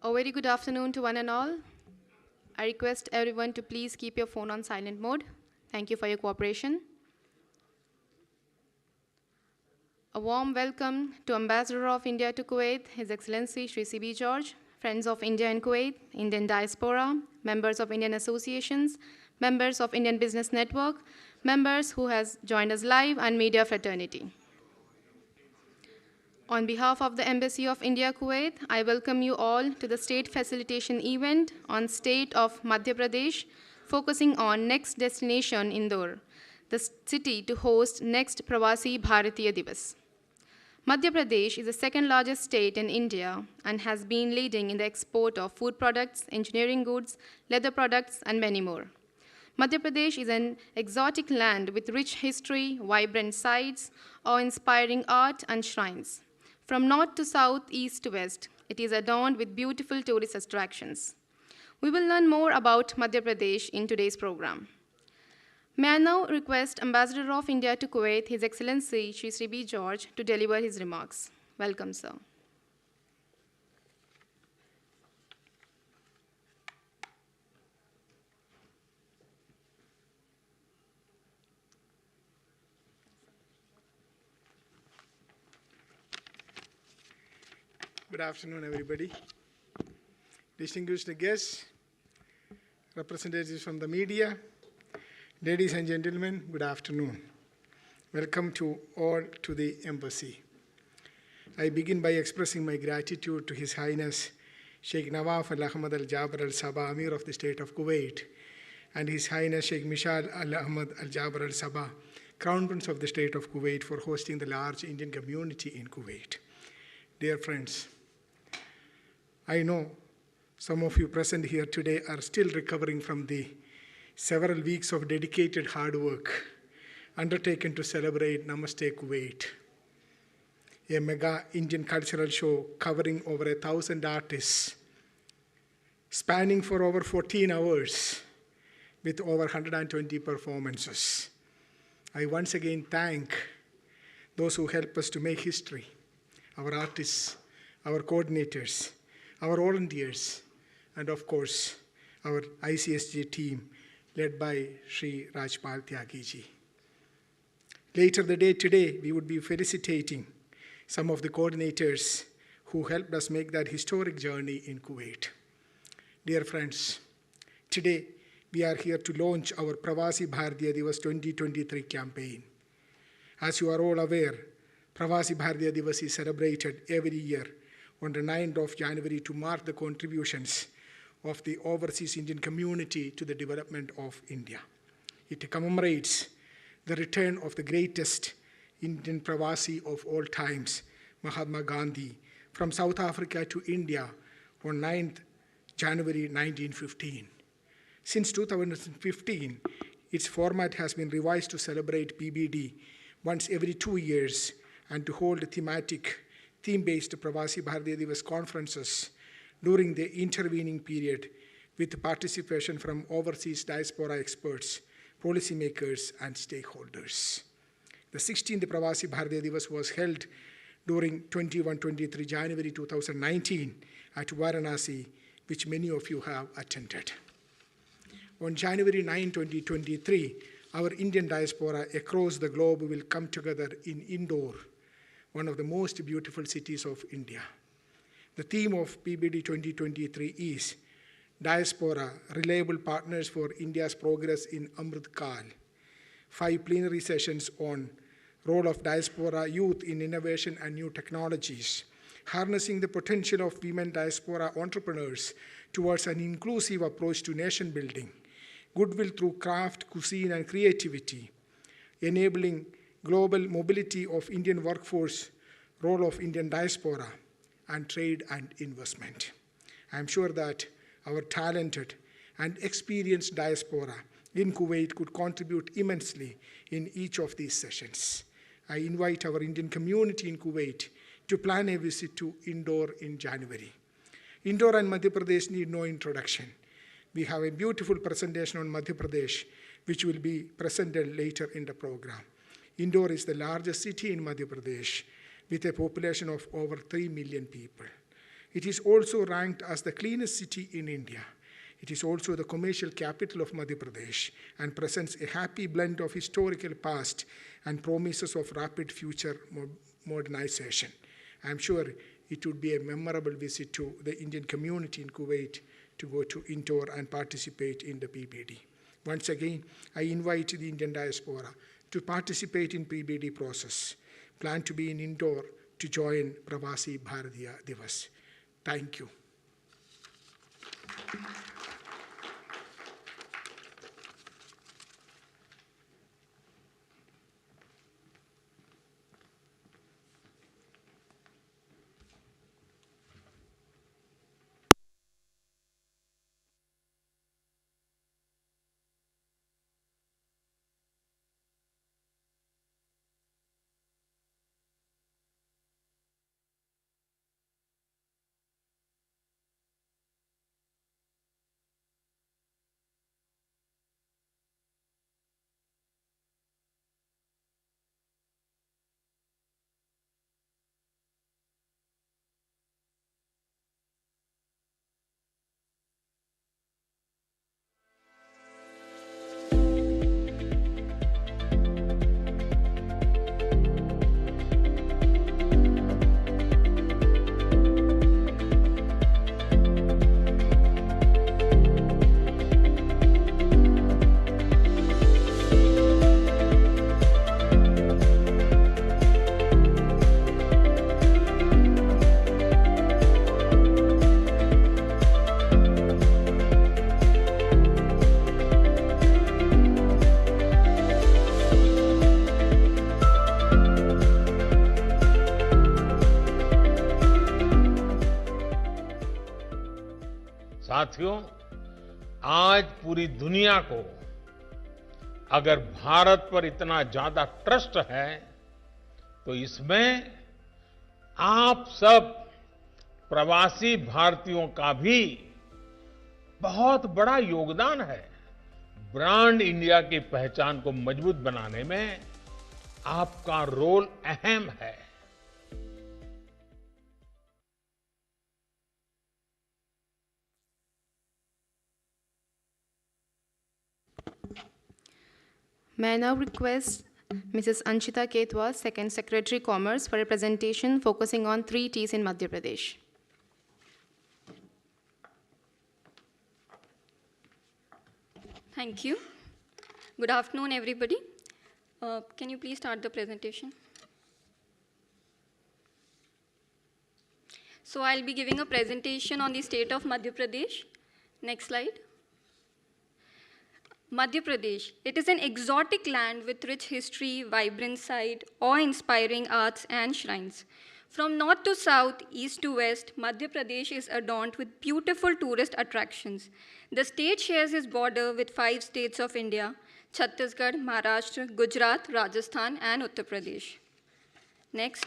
A very good afternoon to one and all. I request everyone to please keep your phone on silent mode. Thank you for your cooperation. A warm welcome to Ambassador of India to Kuwait, His Excellency Shri C.B. George, friends of India and Kuwait, Indian diaspora, members of Indian associations, members of Indian Business Network, members who has joined us live, and media fraternity. On behalf of the Embassy of India, Kuwait, I welcome you all to the State Facilitation event on State of Madhya Pradesh, focusing on next destination Indore, the city to host next Pravasi Bharatiya Divas. Madhya Pradesh is the second largest state in India and has been leading in the export of food products, engineering goods, leather products, and many more. Madhya Pradesh is an exotic land with rich history, vibrant sites, awe-inspiring art, and shrines. From north to south, east to west, it is adorned with beautiful tourist attractions. We will learn more about Madhya Pradesh in today's program. May I now request Ambassador of India to Kuwait, His Excellency Shri C.B. George, to deliver his remarks. Welcome, sir. Good afternoon, everybody. Distinguished guests, representatives from the media, ladies and gentlemen, good afternoon. Welcome to all to the embassy. I begin by expressing my gratitude to His Highness Sheikh Nawaf Al Ahmad Al Jaber Al Sabah, Amir of the State of Kuwait, and His Highness Sheikh Mishal Al Ahmad Al Jaber Al Sabah, Crown Prince of the State of Kuwait, for hosting the large Indian community in Kuwait. Dear friends, I know some of you present here today are still recovering from the several weeks of dedicated hard work undertaken to celebrate Namaste Kuwait, a mega Indian cultural show covering over 1,000 artists, spanning for over 14 hours with over 120 performances. I once again thank those who help us to make history, our artists, our coordinators, our volunteers, and of course, our ICSG team led by Sri Rajpal Tyagiji. Later the day today, we would be felicitating some of the coordinators who helped us make that historic journey in Kuwait. Dear friends, today we are here to launch our Pravasi Bharatiya Divas 2023 campaign. As you are all aware, Pravasi Bharatiya Divas is celebrated every year on the 9th of January to mark the contributions of the overseas Indian community to the development of India. It commemorates the return of the greatest Indian Pravasi of all times, Mahatma Gandhi, from South Africa to India on 9th January 1915. Since 2015, its format has been revised to celebrate PBD once every 2 years and to hold theme-based Pravasi Bharatiya Divas conferences during the intervening period with participation from overseas diaspora experts, policymakers, and stakeholders. The 16th Pravasi Bharatiya Divas was held during 21-23 January 2019 at Varanasi, which many of you have attended. On January 9, 2023, our Indian diaspora across the globe will come together in Indore, one of the most beautiful cities of India. The theme of PBD 2023 is Diaspora, Reliable Partners for India's Progress in Amrit Kaal. 5 plenary sessions on role of diaspora youth in innovation and new technologies, harnessing the potential of women diaspora entrepreneurs towards an inclusive approach to nation building, goodwill through craft, cuisine, and creativity, enabling global mobility of Indian workforce, role of Indian diaspora, and trade and investment. I am sure that our talented and experienced diaspora in Kuwait could contribute immensely in each of these sessions. I invite our Indian community in Kuwait to plan a visit to Indore in January. Indore and Madhya Pradesh need no introduction. We have a beautiful presentation on Madhya Pradesh, which will be presented later in the program. Indore is the largest city in Madhya Pradesh with a population of over 3 million people. It is also ranked as the cleanest city in India. It is also the commercial capital of Madhya Pradesh and presents a happy blend of historical past and promises of rapid future modernization. I am sure it would be a memorable visit to the Indian community in Kuwait to go to Indore and participate in the PBD. Once again, I invite the Indian diaspora to participate in PBD process. Plan to be in Indore to join Pravasi Bharatiya Divas. Thank you. साथियों, आज पूरी दुनिया को अगर भारत पर इतना ज्यादा trust है तो इसमें आप सब प्रवासी भारतीयों का भी बहुत बड़ा योगदान है। ब्रांड इंडिया की पहचान को मजबूत बनाने में आपका रोल अहम है। May I now request Mrs. Anshita Ketwa, Second Secretary Commerce, for a presentation focusing on 3 T's in Madhya Pradesh. Thank you. Good afternoon, everybody. Can you please start the presentation? So I'll be giving a presentation on the state of Madhya Pradesh. Next slide. Madhya Pradesh. It is an exotic land with rich history, vibrant sight, awe-inspiring arts and shrines. From north to south, east to west, Madhya Pradesh is adorned with beautiful tourist attractions. The state shares its border with 5 states of India: Chhattisgarh, Maharashtra, Gujarat, Rajasthan, and Uttar Pradesh. Next.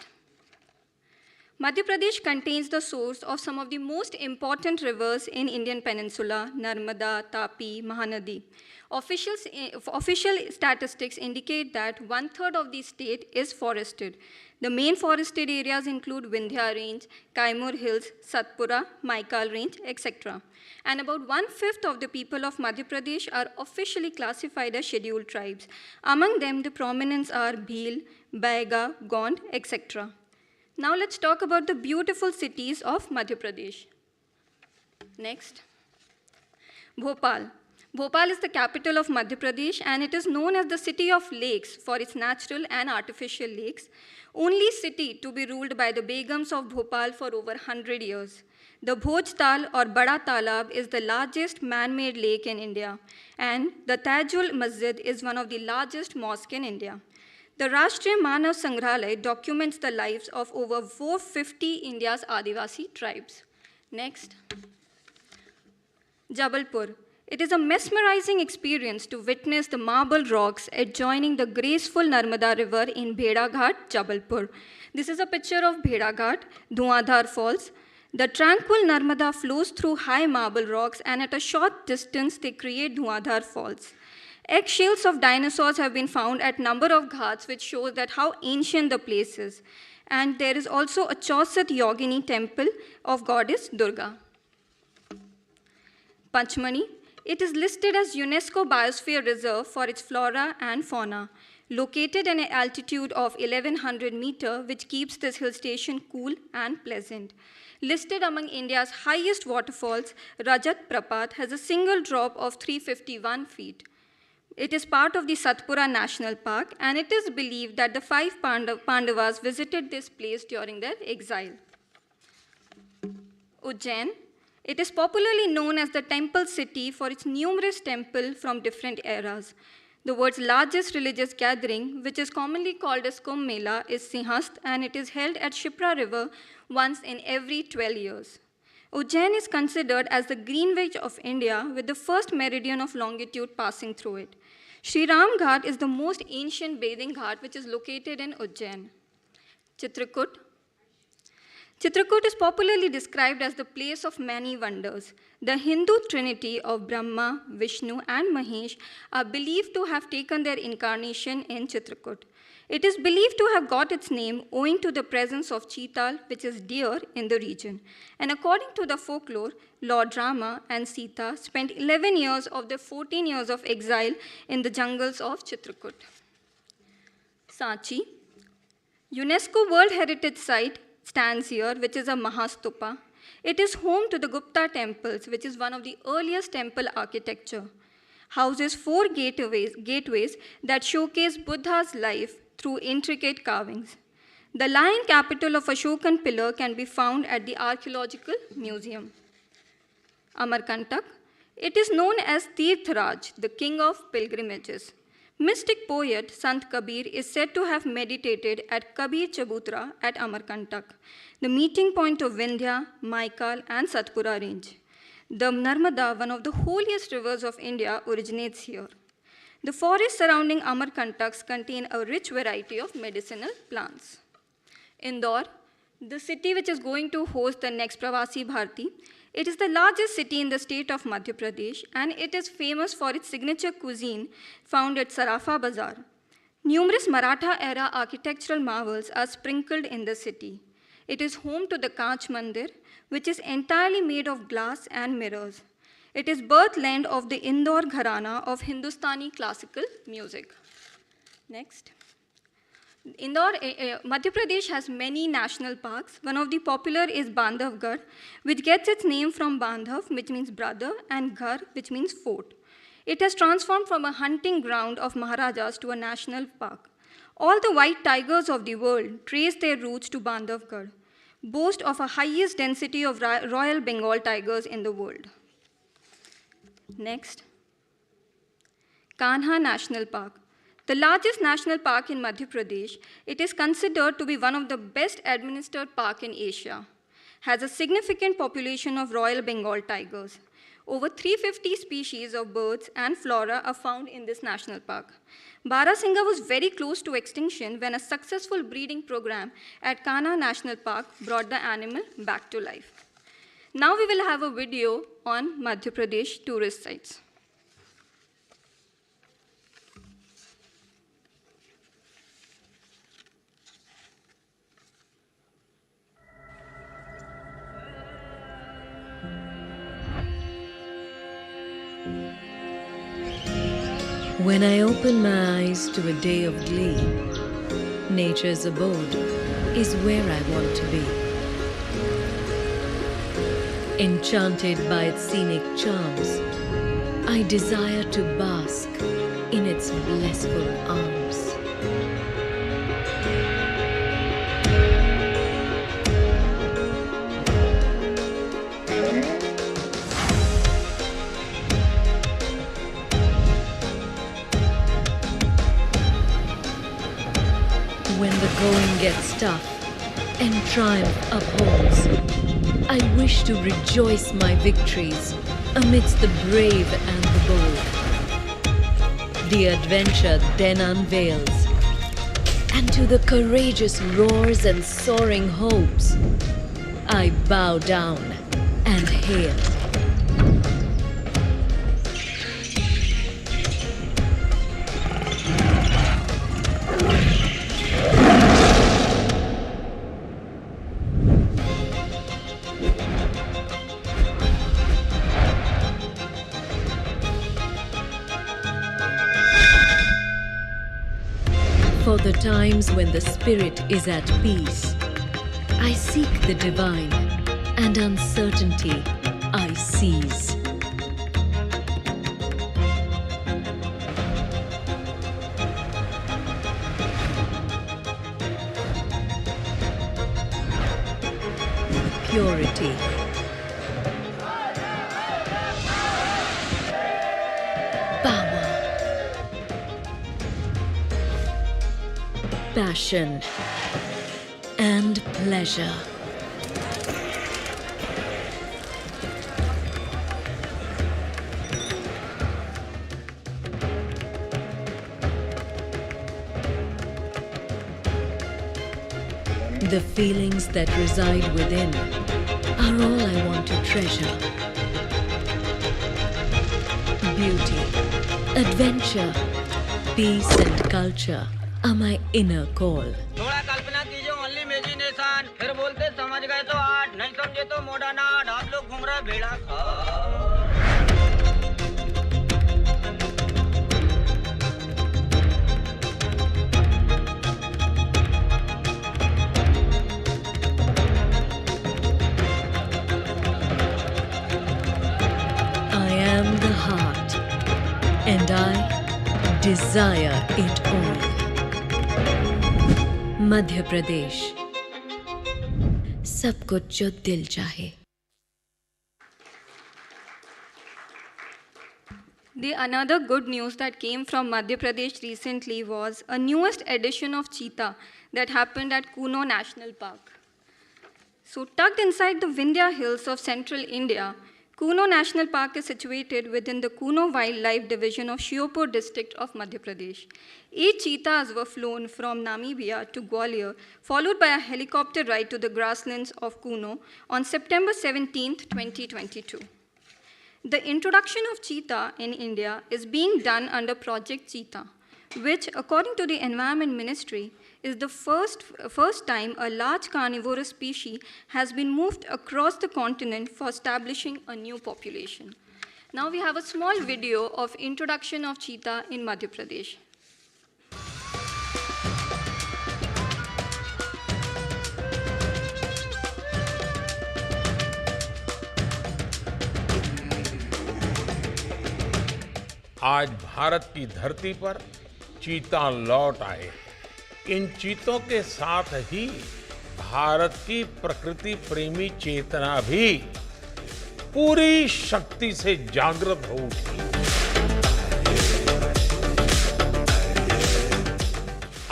Madhya Pradesh contains the source of some of the most important rivers in Indian peninsula: Narmada, Tapi, Mahanadi. Official statistics indicate that 1/3 of the state is forested. The main forested areas include Vindhya Range, Kaimur Hills, Satpura, Maikal Range, etc. And about 1/5 of the people of Madhya Pradesh are officially classified as scheduled tribes. Among them, the prominents are Bhil, Baiga, Gond, etc. Now let's talk about the beautiful cities of Madhya Pradesh. Next. Bhopal. Bhopal is the capital of Madhya Pradesh, and it is known as the city of lakes for its natural and artificial lakes. Only city to be ruled by the Begums of Bhopal for over 100 years. The Bhoj Tal or Bada Talab is the largest man-made lake in India, and the Tajul Masjid is one of the largest mosques in India. The Rashtriya Manav Sangrahalaya documents the lives of over 450 India's Adivasi tribes. Next. Jabalpur. It is a mesmerizing experience to witness the marble rocks adjoining the graceful Narmada River in Bheda Ghat, Jabalpur. This is a picture of Bheda Ghat, Dhuandhar Falls. The tranquil Narmada flows through high marble rocks, and at a short distance, they create Dhuandhar Falls. Eggshells of dinosaurs have been found at number of ghats, which shows that how ancient the place is. And there is also a Chausat Yogini temple of goddess Durga. Panchmani, it is listed as UNESCO Biosphere Reserve for its flora and fauna, located at an altitude of 1100 meters, which keeps this hill station cool and pleasant. Listed among India's highest waterfalls, Rajat Prapat has a single drop of 351 feet. It is part of the Satpura National Park, and it is believed that the 5 Pandavas visited this place during their exile. Ujjain, it is popularly known as the temple city for its numerous temples from different eras. The world's largest religious gathering, which is commonly called as Kumbh Mela, is Sinhast, and it is held at Shipra River once in every 12 years. Ujjain is considered as the Greenwich of India, with the first meridian of longitude passing through it. Sri Ram Ghat is the most ancient bathing ghat, which is located in Ujjain. Chitrakoot. Chitrakoot is popularly described as the place of many wonders. The Hindu trinity of Brahma, Vishnu, and Mahesh are believed to have taken their incarnation in Chitrakoot. It is believed to have got its name owing to the presence of cheetal, which is deer, in the region. And according to the folklore, Lord Rama and Sita spent 11 years of their 14 years of exile in the jungles of Chitrakoot. Sanchi. UNESCO World Heritage Site stands here, which is a Mahastupa. It is home to the Gupta temples, which is one of the earliest temple architecture. Houses 4 gateways that showcase Buddha's life through intricate carvings. The lion capital of Ashokan pillar can be found at the Archaeological Museum. Amarkantak, it is known as Tirtharaj, the king of pilgrimages. Mystic poet Sant Kabir is said to have meditated at Kabir Chabutra at Amarkantak, the meeting point of Vindhya, Maikal, and Satpura range. The Narmada, one of the holiest rivers of India, originates here. The forests surrounding Amarkantaks contain a rich variety of medicinal plants. Indore, the city which is going to host the next Pravasi Bharti, it is the largest city in the state of Madhya Pradesh, and it is famous for its signature cuisine found at Sarafa Bazaar. Numerous Maratha-era architectural marvels are sprinkled in the city. It is home to the Kanch Mandir, which is entirely made of glass and mirrors. It is birthland of the Indore Gharana of Hindustani classical music. Next. Madhya Pradesh has many national parks. One of the popular is Bandhavgarh, which gets its name from Bandhav, which means brother, and Ghar, which means fort. It has transformed from a hunting ground of Maharajas to a national park. All the white tigers of the world trace their roots to Bandhavgarh, boast of a highest density of Royal Bengal tigers in the world. Next, Kanha National Park. The largest national park in Madhya Pradesh, it is considered to be one of the best administered parks in Asia. Has a significant population of Royal Bengal tigers. Over 350 species of birds and flora are found in this national park. Barasingha was very close to extinction when a successful breeding program at Kanha National Park brought the animal back to life. Now we will have a video on Madhya Pradesh tourist sites. When I open my eyes to a day of glee, nature's abode is where I want to be. Enchanted by its scenic charms, I desire to bask in its blissful arms. When the going gets tough and triumph upholds, I wish to rejoice my victories amidst the brave and the bold. The adventure then unveils, and to the courageous roars and soaring hopes, I bow down and hail. For the times when the spirit is at peace, I seek the divine, and uncertainty I seize. Purity. Power. Passion. And pleasure. The feelings that reside within are all I want to treasure. Beauty, adventure, peace and culture are my inner call. थोड़ा कल्पना कीजिए only imagination फिर बोलते समझ गए तो art नहीं समझे तो मॉडर्न आर्ट आप लोग घूम रहे भेड़ा खा I am the heart, and I desire it all. Madhya Pradesh, सब कुछ जो दिल चाहे. The another good news that came from Madhya Pradesh recently was a newest edition of cheetah that happened at Kuno National Park. So tucked inside the Vindhya Hills of central India, Kuno National Park is situated within the Kuno Wildlife Division of Shiopur district of Madhya Pradesh. 8 cheetahs were flown from Namibia to Gwalior, followed by a helicopter ride to the grasslands of Kuno on September 17, 2022. The introduction of cheetah in India is being done under Project Cheetah, which, according to the Environment Ministry, is the first time a large carnivorous species has been moved across the continent for establishing a new population. Now we have a small video of introduction of cheetah in Madhya Pradesh. आज भारत की धरती पर चीता लौट आए हैं। इन चीतों के साथ ही भारत की प्रकृति प्रेमी चेतना भी पूरी शक्ति से जागृत हो उठी।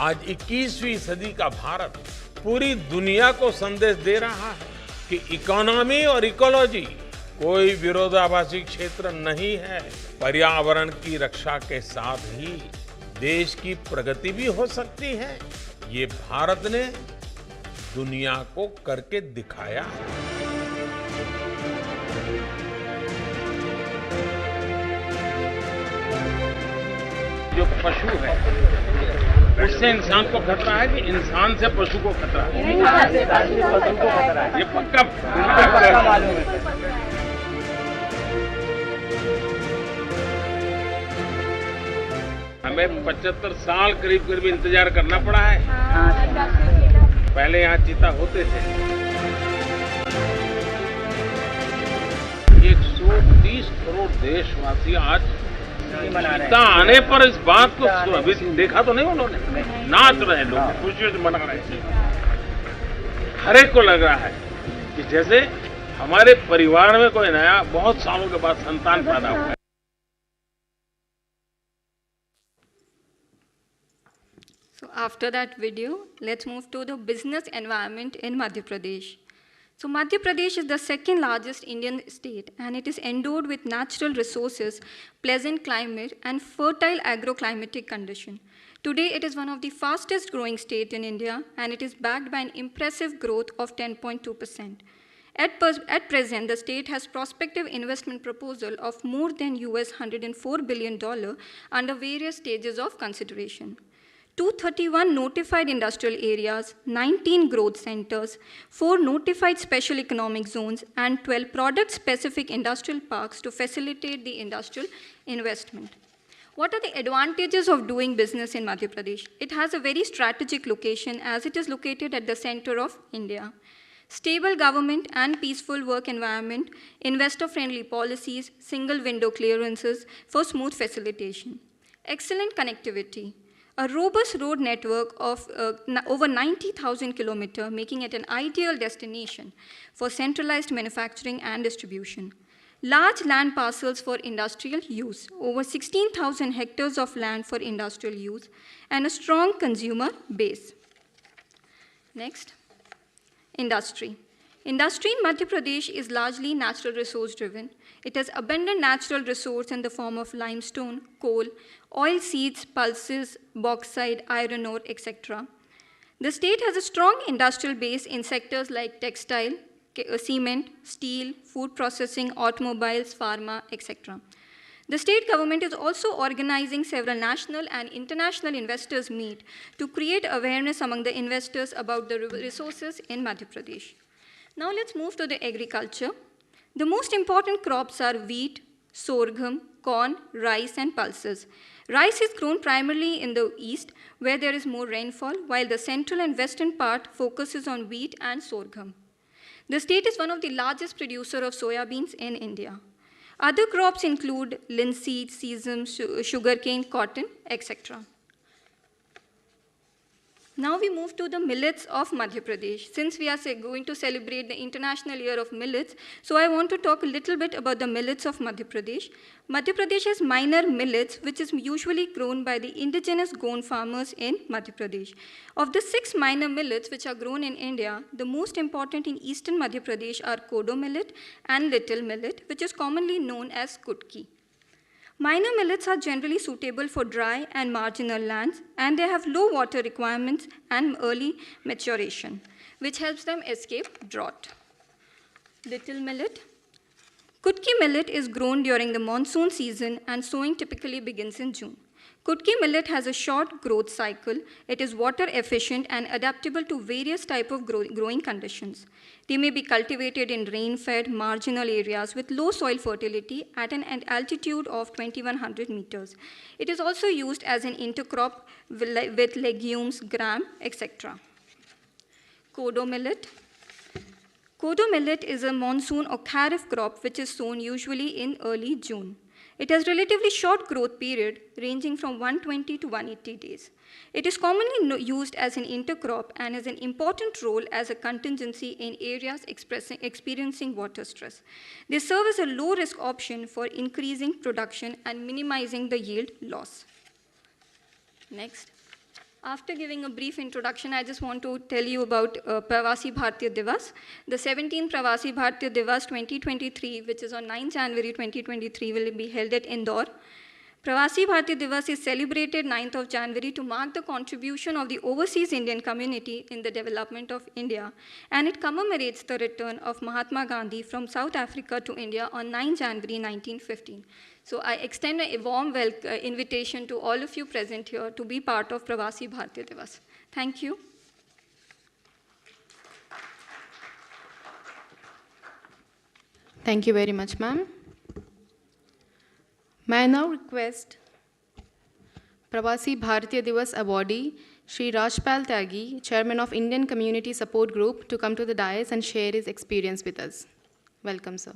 आज 21वीं सदी का भारत पूरी दुनिया को संदेश दे रहा है कि इकोनॉमी और इकोलॉजी कोई विरोधाभासी क्षेत्र नहीं है। पर्यावरण की रक्षा के साथ ही देश की प्रगति भी हो सकती है। ये भारत ने दुनिया को करके दिखाया। जो पशु है उससे इंसान को खतरा है कि इंसान से पशु को खतरा है? ये पक्का मालूम है। हमें 75 साल करीब इंतजार करना पड़ा है। पहले यहाँ चीता होते थे। 130 करोड़ देशवासी आज चीता आने पर इस बात को अभी देखा तो नहीं उन्होंने, नाच रहे लोग, खुशी से मना रहे थे। हर एक को लग रहा है कि जैसे हमारे परिवार में कोई नया बहुत सालों के बाद संतान पैदा हुआ है। So after that video, let's move to the business environment in Madhya Pradesh. So Madhya Pradesh is the second largest Indian state, and it is endowed with natural resources, pleasant climate, and fertile agroclimatic condition. Today, it is one of the fastest growing states in India, and it is backed by an impressive growth of 10.2%. At present, the state has prospective investment proposal of more than US $104 billion under various stages of consideration. 231 notified industrial areas, 19 growth centers, 4 notified special economic zones, and 12 product-specific industrial parks to facilitate the industrial investment. What are the advantages of doing business in Madhya Pradesh? It has a very strategic location as it is located at the center of India. Stable government and peaceful work environment, investor-friendly policies, single window clearances for smooth facilitation. Excellent connectivity. A robust road network of over 90,000 kilometers, making it an ideal destination for centralized manufacturing and distribution. Large land parcels for industrial use, over 16,000 hectares of land for industrial use, and a strong consumer base. Next, industry. Industry in Madhya Pradesh is largely natural resource driven. It has abundant natural resource in the form of limestone, coal, oil seeds, pulses, bauxite, iron ore, etc. The state has a strong industrial base in sectors like textile, cement, steel, food processing, automobiles, pharma, etc. The state government is also organizing several national and international investors meet to create awareness among the investors about the resources in Madhya Pradesh. Now let's move to the agriculture. The most important crops are wheat, sorghum, corn, rice, and pulses. Rice is grown primarily in the east, where there is more rainfall, while the central and western part focuses on wheat and sorghum. The state is one of the largest producers of soya beans in India. Other crops include linseed, sesame, sugarcane, cotton, etc. Now we move to the millets of Madhya Pradesh. Since we are going to celebrate the International Year of Millets, so I want to talk a little bit about the millets of Madhya Pradesh. Madhya Pradesh has minor millets, which is usually grown by the indigenous Gond farmers in Madhya Pradesh. Of the 6 minor millets which are grown in India, the most important in eastern Madhya Pradesh are Kodo millet and Little millet, which is commonly known as Kutki. Minor millets are generally suitable for dry and marginal lands, and they have low water requirements and early maturation, which helps them escape drought. Little millet. Kutki millet is grown during the monsoon season, and sowing typically begins in June. Kutki millet has a short growth cycle. It is water efficient and adaptable to various types of growing conditions. They may be cultivated in rain-fed, marginal areas with low soil fertility at an altitude of 2100 meters. It is also used as an intercrop with legumes, gram, etc. Kodo millet. Kodo millet is a monsoon or kharif crop which is sown usually in early June. It has relatively short growth period ranging from 120 to 180 days. It is commonly used as an intercrop and has an important role as a contingency in areas experiencing water stress. They serve as a low-risk option for increasing production and minimizing the yield loss. Next. After giving a brief introduction, I just want to tell you about Pravasi Bharatiya Divas. The 17th Pravasi Bharatiya Divas 2023, which is on 9 January 2023, will be held at Indore. Pravasi Bharatiya Divas is celebrated 9th of January to mark the contribution of the overseas Indian community in the development of India, and it commemorates the return of Mahatma Gandhi from South Africa to India on 9 January 1915. So I extend a warm invitation to all of you present here to be part of Pravasi Bharatiya Divas. Thank you. Thank you very much, ma'am. May I now request Pravasi Bharatiya Divas awardee, Shri Rajpal Tyagi, Chairman of Indian Community Support Group, to come to the dais and share his experience with us. Welcome, sir.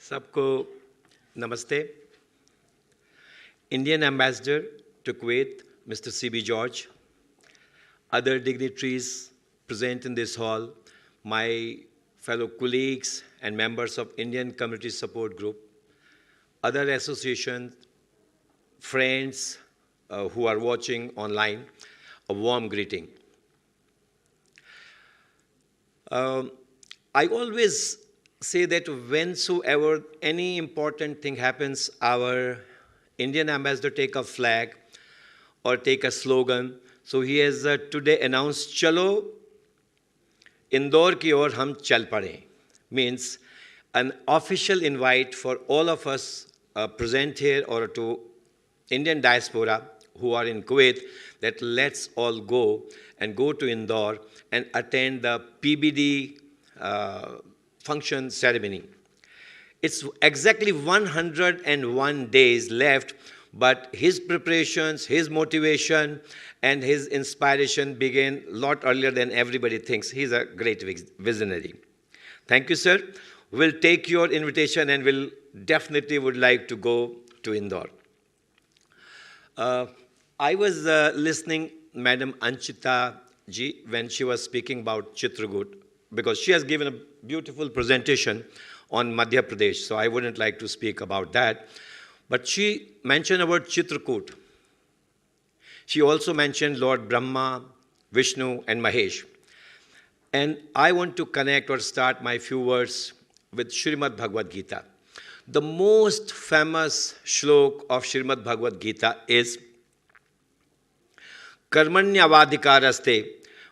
सबको नमस्ते. Indian Ambassador to Kuwait, Mr. C.B. George, other dignitaries present in this hall, my fellow colleagues and members of Indian Community Support Group, other associations, friends who are watching online, a warm greeting. I always say that whensoever any important thing happens, our Indian ambassador take a flag or take a slogan. So he has today announced, "Chalo, Indore ki or hum chal pade," means an official invite for all of us present here, or to Indian diaspora who are in Kuwait, that let's all go to Indore and attend the PBD function ceremony. It's exactly 101 days left, but his preparations, his motivation, and his inspiration began a lot earlier than everybody thinks. He's a great visionary. Thank you, sir. We'll take your invitation and we'll definitely would like to go to Indore. I was listening Madam Anchita ji when she was speaking about Chitragut, because she has given a beautiful presentation on Madhya Pradesh, so I wouldn't like to speak about that. But she mentioned about Chitrakoot. She also mentioned Lord Brahma, Vishnu, and Mahesh. And I want to connect or start my few words with Srimad Bhagavad Gita. The most famous shlok of Srimad Bhagavad Gita is Karmanyavadhikaraste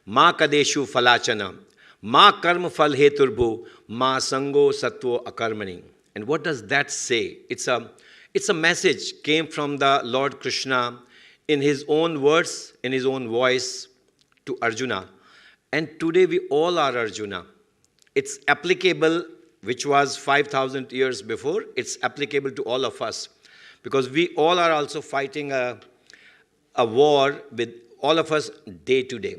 ma kadeshu falachana ma karma fal heturbhu ma sango sattvo akarmani. And what does that say? It's a message came from the Lord Krishna in his own words, in his own voice to Arjuna. And today we all are Arjuna. It's applicable, which was 5,000 years before, it's applicable to all of us. Because we all are also fighting a war with all of us day to day.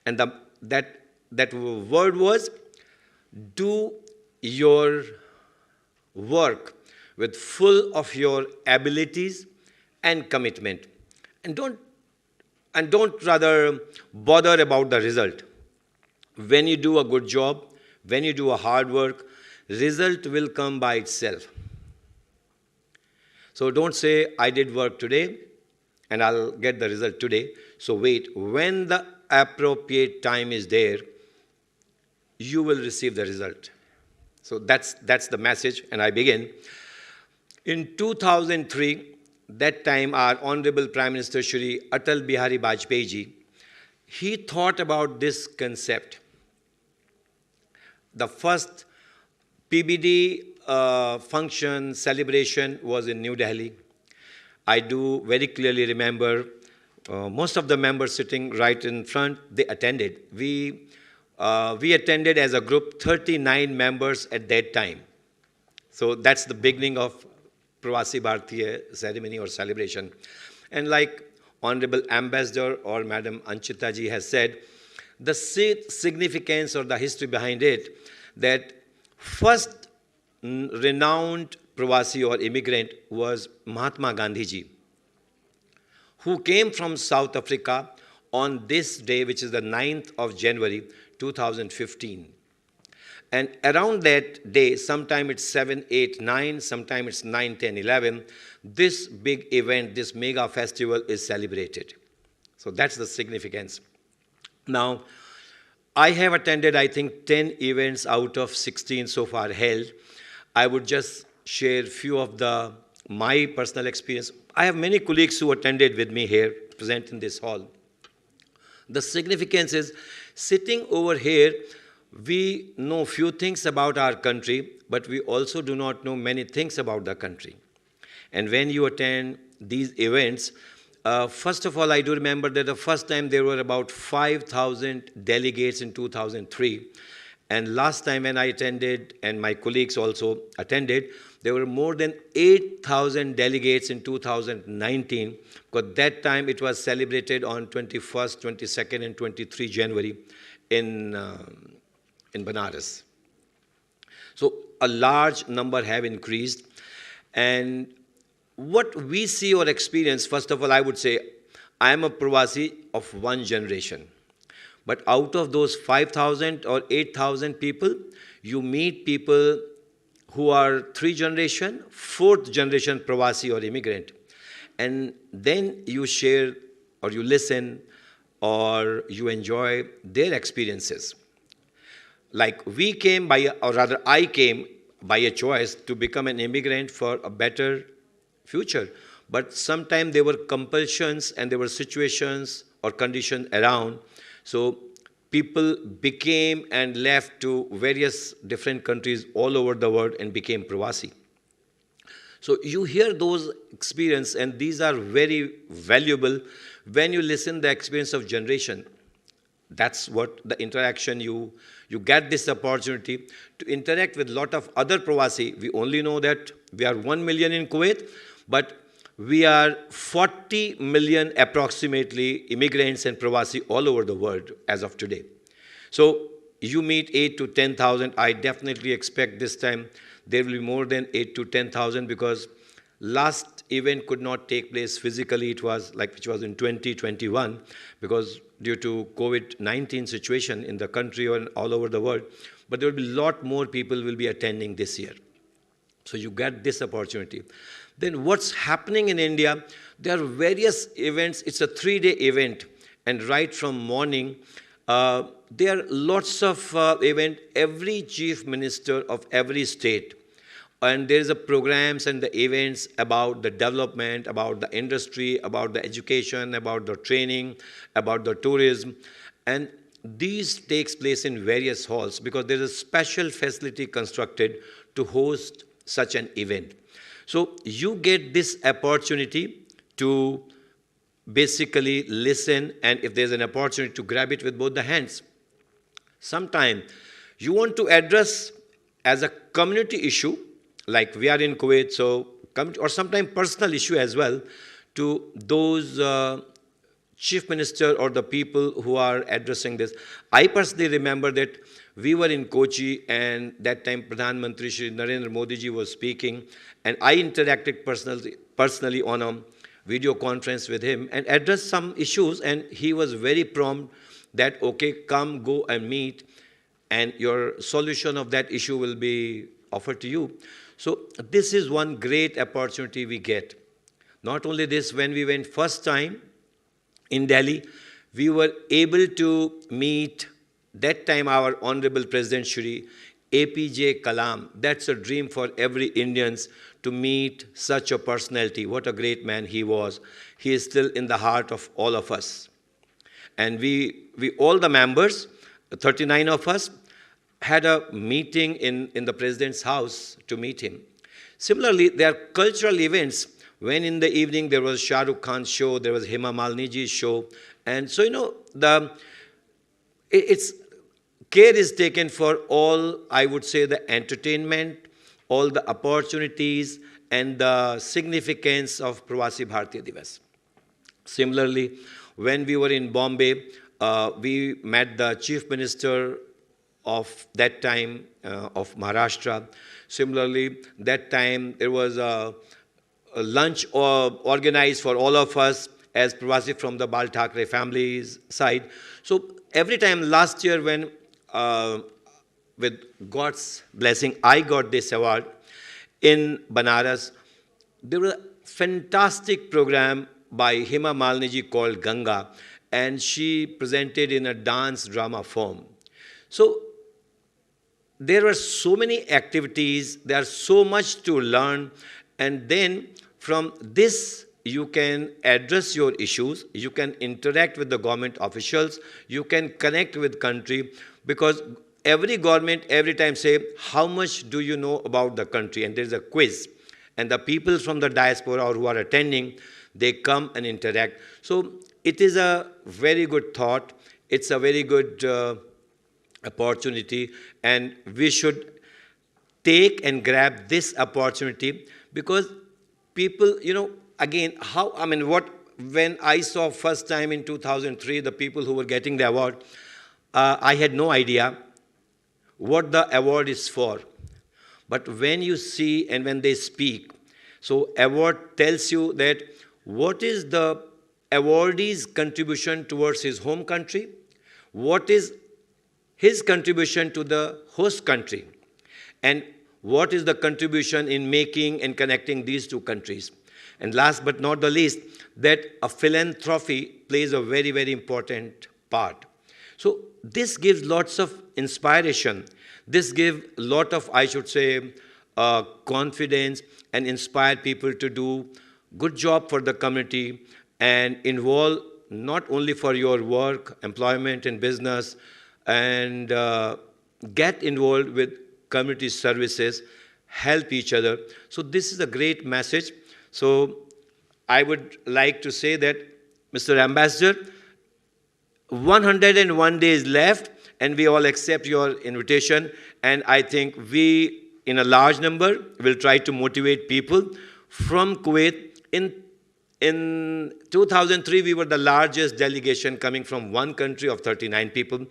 And that word was, do your work with full of your abilities and commitment. And don't rather bother about the result. When you do a good job, when you do a hard work, result will come by itself. So don't say, I did work today and I'll get the result today. So wait, when the appropriate time is there, you will receive the result. So that's the message, and I begin. In 2003, that time our Honorable Prime Minister Shri Atal Bihari Vajpayee ji, he thought about this concept. The first PBD function celebration was in New Delhi. I do very clearly remember most of the members sitting right in front, they attended. We attended as a group, 39 members at that time. So that's the beginning of Pravasi Bharatiya ceremony or celebration. And like Honorable Ambassador or Madam Anchita ji has said, the significance or the history behind it, that first renowned Pravasi or immigrant was Mahatma Gandhi ji, who came from South Africa on this day, which is the 9th of January, 2015. And around that day, sometime it's 7, 8, 9, sometime it's 9, 10, 11, this big event, this mega festival is celebrated. So that's the significance. Now, I have attended, I think, 10 events out of 16 so far held. I would just share a few of my personal experience. I have many colleagues who attended with me here, present in this hall. The significance is, sitting over here, we know few things about our country, but we also do not know many things about the country. And when you attend these events, first of all, I do remember that the first time there were about 5,000 delegates in 2003. And last time when I attended, and my colleagues also attended, there were more than 8,000 delegates in 2019, because that time it was celebrated on 21st, 22nd, and 23 January in Banaras. So a large number have increased. And what we see or experience, first of all, I would say, I am a Pravasi of one generation. But out of those 5,000 or 8,000 people, you meet people who are 3rd generation, 4th generation Pravasi or immigrant. And then you share or you listen or you enjoy their experiences. Like we came by, or rather I came by a choice to become an immigrant for a better future. But sometimes there were compulsions and there were situations or conditions around. So people became and left to various different countries all over the world and became Pravasi. So you hear those experience, and these are very valuable when you listen the experience of generation. That's what the interaction you get this opportunity to interact with a lot of other Pravasi. We only know that we are 1 million in Kuwait, but we are 40 million approximately immigrants and Pravasi all over the world as of today. So you meet 8 to 10,000. I definitely expect this time there will be more than 8 to 10,000 because last event could not take place physically. It was which was in 2021 because due to COVID-19 situation in the country and all over the world. But there will be a lot more people will be attending this year. So you get this opportunity. Then what's happening in India, there are various events. It's a 3-day event. And right from morning, there are lots of events. Every chief minister of every state. And there is a programs and the events about the development, about the industry, about the education, about the training, about the tourism. And these takes place in various halls because there is a special facility constructed to host such an event. So you get this opportunity to basically listen, and if there's an opportunity to grab it with both the hands. Sometime you want to address as a community issue, like we are in Kuwait, so or sometimes personal issue as well, to those chief minister or the people who are addressing this. I personally remember that we were in Kochi, and that time Pradhan Mantri Shri Narendra Modi ji was speaking, and I interacted personally on a video conference with him and addressed some issues, and he was very prompt that, okay, come, go and meet, and your solution of that issue will be offered to you. So this is one great opportunity we get. Not only this, when we went first time in Delhi, we were able to meet that time our Honorable President Shri APJ Kalam. That's a dream for every Indians to meet such a personality. What a great man he was. He is still in the heart of all of us. And we all the members, 39 of us, had a meeting in the President's house to meet him. Similarly, there are cultural events. When in the evening there was Shah Rukh Khan's show, there was Hema Malini's show. And so, it's care is taken for all, I would say, the entertainment, all the opportunities, and the significance of Pravasi Bharatiya Divas. Similarly, when we were in Bombay, we met the Chief Minister of that time of Maharashtra. Similarly, that time there was a lunch organized for all of us as Pravasi from the Bal Thackeray family's side. So every time last year when, with God's blessing, I got this award in Banaras, there was a fantastic program by Hema Malini called Ganga, and she presented in a dance drama form. So there were so many activities, there's so much to learn, and then from this you can address your issues, you can interact with the government officials, you can connect with country, because every government every time say, how much do you know about the country? And there's a quiz. And the people from the diaspora or who are attending, they come and interact. So it is a very good thought. It's a very good opportunity, and we should take and grab this opportunity, because people, again, when I saw first time in 2003, the people who were getting the award, I had no idea what the award is for. But when you see and when they speak, so award tells you that what is the awardee's contribution towards his home country, what is his contribution to the host country, and what is the contribution in making and connecting these two countries. And last but not the least, that a philanthropy plays a very, very important part. So this gives lots of inspiration. This gives a lot of, I should say, confidence, and inspire people to do good job for the community and involve not only for your work, employment and business, and get involved with community services, help each other. So this is a great message. So I would like to say that, Mr. Ambassador, 101 days left, and we all accept your invitation. And I think we, in a large number, will try to motivate people from Kuwait. In 2003, we were the largest delegation coming from one country of 39 people.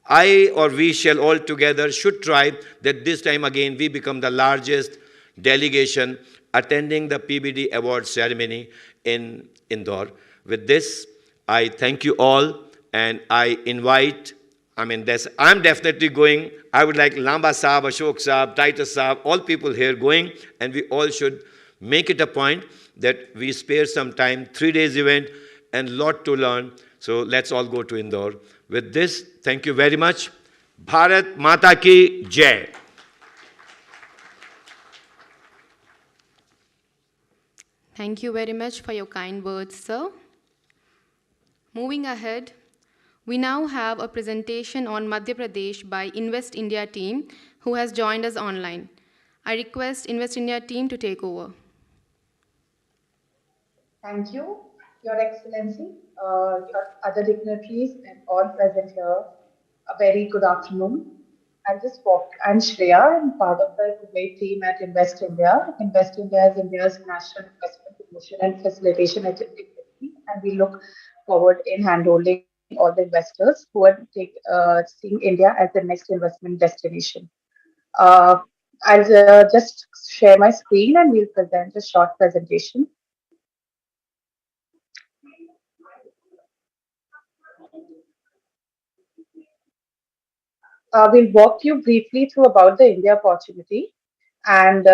I or we shall all together should try that this time again we become the largest delegation attending the PBD award ceremony in Indore. With this, I thank you all, and I invite, I'm definitely going. I would like Lamba Saab, Ashok Saab, Titus Saab, all people here going, and we all should make it a point that we spare some time, 3 days event, and lot to learn. So let's all go to Indore. With this, thank you very much. Bharat Mata Ki Jai. Thank you very much for your kind words, sir. Moving ahead, we now have a presentation on Madhya Pradesh by Invest India team, who has joined us online. I request Invest India team to take over. Thank you, Your Excellency, your other dignitaries, and all present here. A very good afternoon. I'm Shreya. I'm part of the Kuwait team at Invest India. Invest India is India's national investment promotion and facilitation agency, and we look forward in handholding all the investors who are seeing India as the next investment destination. Uh, I'll just share my screen and we'll present a short presentation. We'll walk you briefly through about the India opportunity and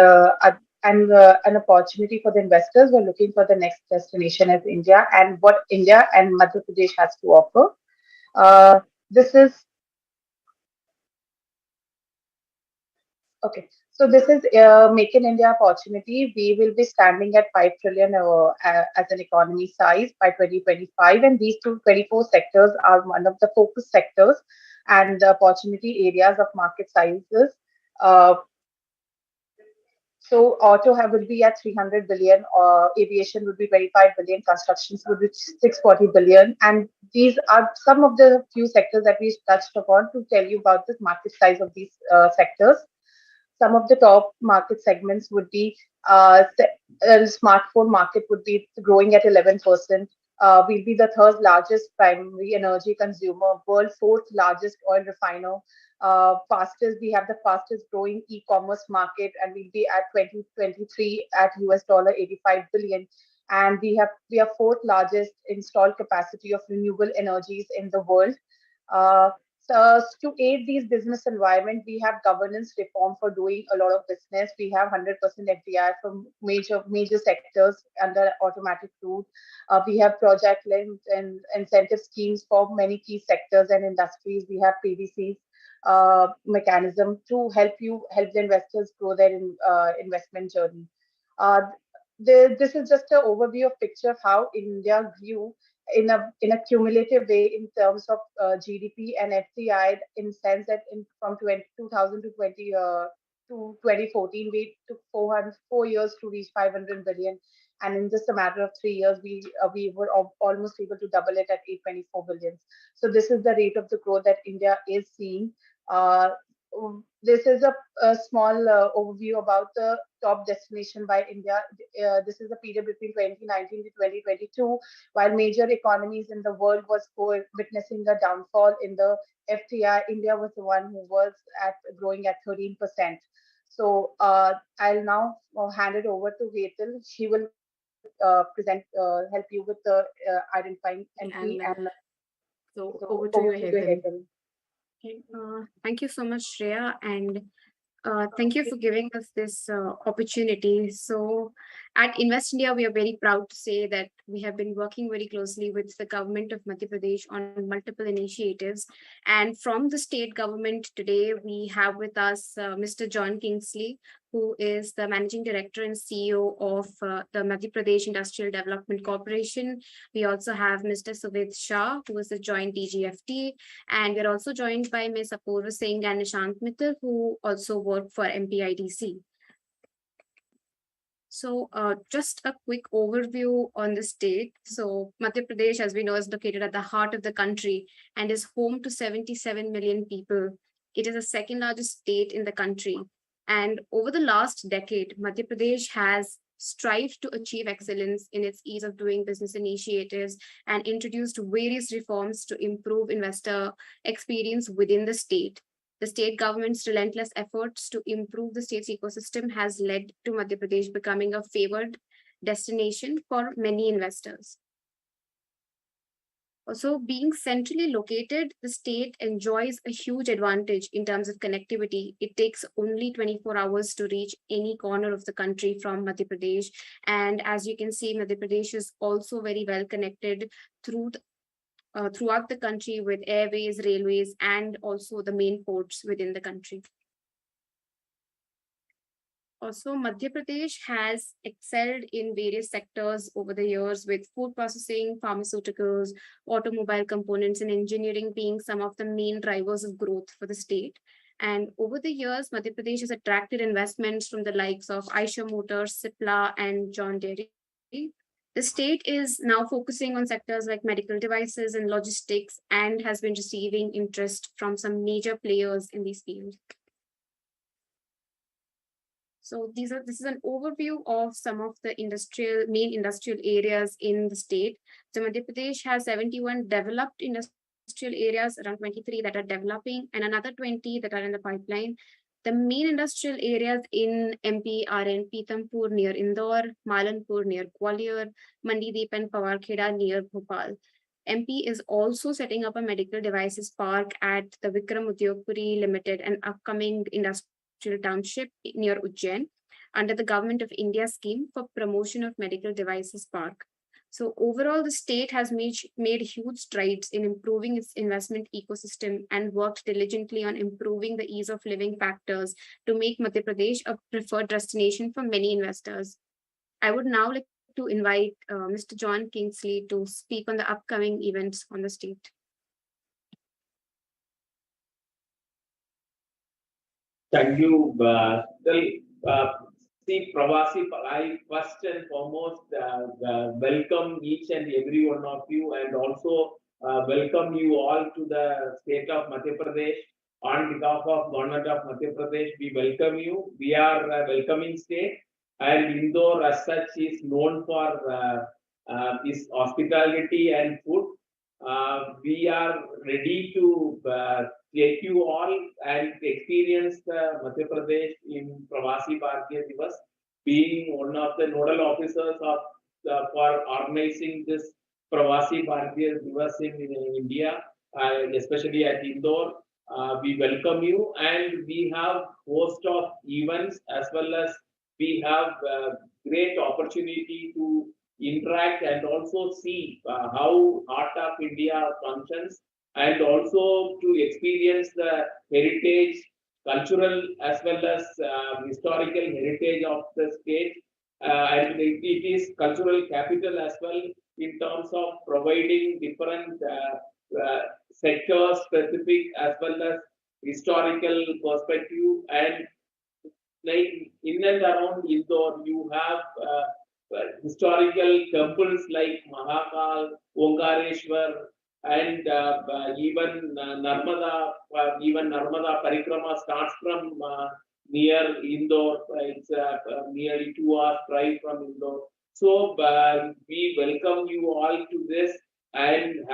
an opportunity for the investors who are looking for the next destination as India and what India and Madhya Pradesh has to offer. This is okay. So this is Make in India opportunity. We will be standing at 5 trillion as an economy size by 2025, and these 224 sectors are one of the focus sectors and the opportunity areas of market sizes. Uh, so would be at 300 billion, aviation would be 25 billion, constructions would be 640 billion, and these are some of the few sectors that we touched upon to tell you about the market size of these sectors. Some of the top market segments would be smartphone market would be growing at 11%. We'll be the third largest primary energy consumer, world fourth largest oil refiner. We have the fastest growing e-commerce market, and we'll be at 2023 at US dollar 85 billion. And we are fourth largest installed capacity of renewable energies in the world. Uh, so to aid these business environment, we have governance reform for doing a lot of business. We have 100% FDI from major sectors under automatic route. We have project linked and incentive schemes for many key sectors and industries. We have PVCs mechanism to help the investors grow their investment journey. Uh, this is just an overview of picture of how India grew in a cumulative way in terms of GDP and FDI, in sense that from 2000 to 2014 we took 4 years to reach 500 billion, and in just a matter of 3 years we were almost able to double it at 824 billion. So this is the rate of the growth that India is seeing. Uh, this is a small overview about the top destination by India. This is the period between 2019 to 2022, while major economies in the world was witnessing a downfall in the FTI. India was the one who was growing at 13%. So I'll now hand it over to Hetal. She will help you with the identifying entry and so over to you, Hetal. Okay, thank you so much, Shreya, and thank you for giving us this opportunity. So, at Invest India, we are very proud to say that we have been working very closely with the government of Madhya Pradesh on multiple initiatives. And from the state government today, we have with us Mr. John Kingsley, who is the Managing Director and CEO of the Madhya Pradesh Industrial Development Corporation. We also have Mr. Suved Shah, who is the Joint DGFT, and we're also joined by Ms. Apurva Singh and Nishant Mittal, who also work for MPIDC. So, just a quick overview on the state. So, Madhya Pradesh, as we know, is located at the heart of the country and is home to 77 million people. It is the second largest state in the country. And over the last decade, Madhya Pradesh has strived to achieve excellence in its ease of doing business initiatives and introduced various reforms to improve investor experience within the state. The state government's relentless efforts to improve the state's ecosystem has led to Madhya Pradesh becoming a favored destination for many investors. Also, being centrally located, the state enjoys a huge advantage in terms of connectivity. It takes only 24 hours to reach any corner of the country from Madhya Pradesh. And as you can see, Madhya Pradesh is also very well connected throughout the country with airways, railways, and also the main ports within the country. Also, Madhya Pradesh has excelled in various sectors over the years, with food processing, pharmaceuticals, automobile components, and engineering being some of the main drivers of growth for the state. And over the years, Madhya Pradesh has attracted investments from the likes of Eicher Motors, Cipla, and John Deere. The state is now focusing on sectors like medical devices and logistics and has been receiving interest from some major players in these fields. So this is an overview of some of the main industrial areas in the state. So Madhya Pradesh has 71 developed industrial areas, around 23 that are developing, and another 20 that are in the pipeline. The main industrial areas in MP are in Pithampur near Indore, Malanpur near Gwalior, Mandideep and Pawarkheda near Bhopal. MP is also setting up a medical devices park at the Vikram Udyogpuri Limited, an upcoming industrial township near Ujjain, under the Government of India scheme for promotion of medical devices park. So overall, the state has made huge strides in improving its investment ecosystem and worked diligently on improving the ease of living factors to make Madhya Pradesh a preferred destination for many investors. I would now like to invite Mr. John Kingsley to speak on the upcoming events on the state. Thank you. See, Pravasi, I first and foremost welcome each and every one of you, and also welcome you all to the state of Madhya Pradesh. On behalf of Government of Madhya Pradesh, we welcome you. We are a welcoming state, and Indore as such is known for its hospitality and food. We are ready to take you all and experience the Madhya Pradesh in Pravasi Bharatiya Divas, being one of the nodal officers of for organizing this Pravasi Bharatiya Divas in India, especially at Indore. We welcome you, and we have host of events, as well as we have great opportunity to interact and also see how Heart of India functions, and also to experience the heritage, cultural as well as historical heritage of the state. And it is cultural capital as well, in terms of providing different sector specific as well as historical perspective. And like in and around Indore, you have historical temples like Mahakal, Omkareshwar, and even Narmada. Even Narmada Parikrama starts from near Indore. It's nearly 2 hours drive from Indore. So we welcome you all to this, and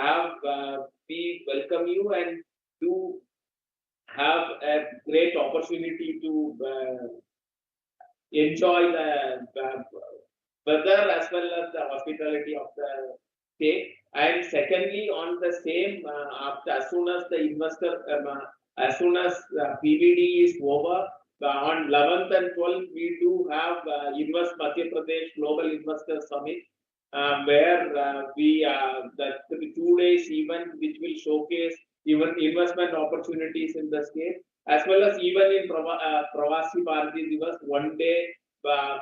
we welcome you and to have a great opportunity to enjoy the weather as well as the hospitality of the state. And secondly, on the same, as soon as the investor, as soon as PVD is over, on 11th and 12th, we do have Invest Madhya Pradesh Global Investor Summit, where the 2 days event which will showcase even investment opportunities in the state, as well as even in Pravasi Bharati Divas, one day,